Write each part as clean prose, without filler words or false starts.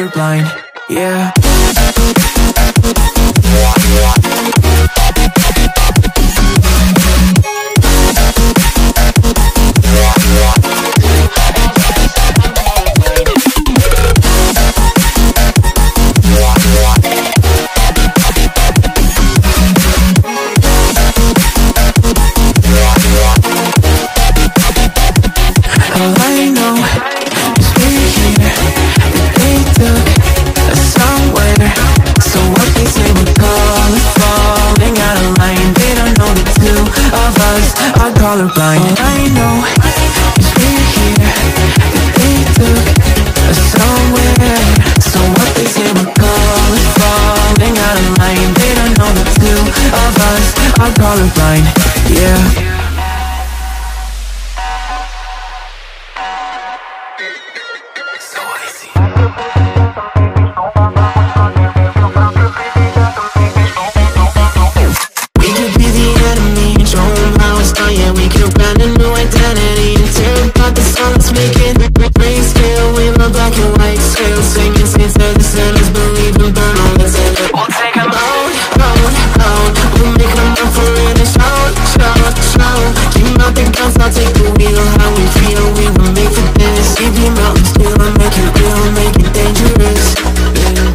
colorblind, yeah. All I know is we're here, that they took us somewhere. So what they say we're falling out of line. They don't know the two of us are colorblind. All I know is we're here, that they took us somewhere. So what they say we're falling out of line. They don't know the two of us are colorblind, yeah.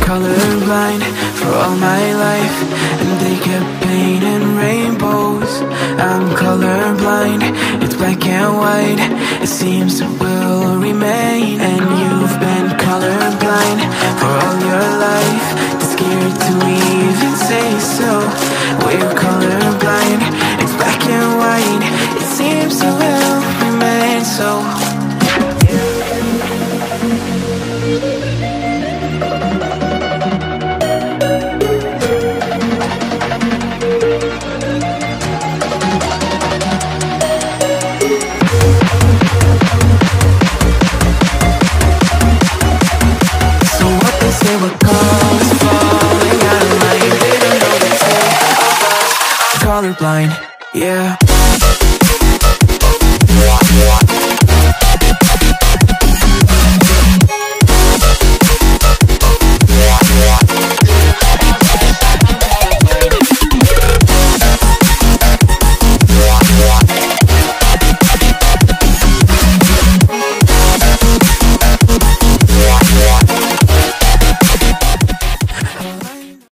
Colorblind for all my life, and they kept painting rainbows. I'm colorblind, it's black and white. It seems it will remain. And you've been colorblind for all your life, too scared to even say so. We're colorblind, it's black and white. It seems it will remain so. Colorblind, yeah.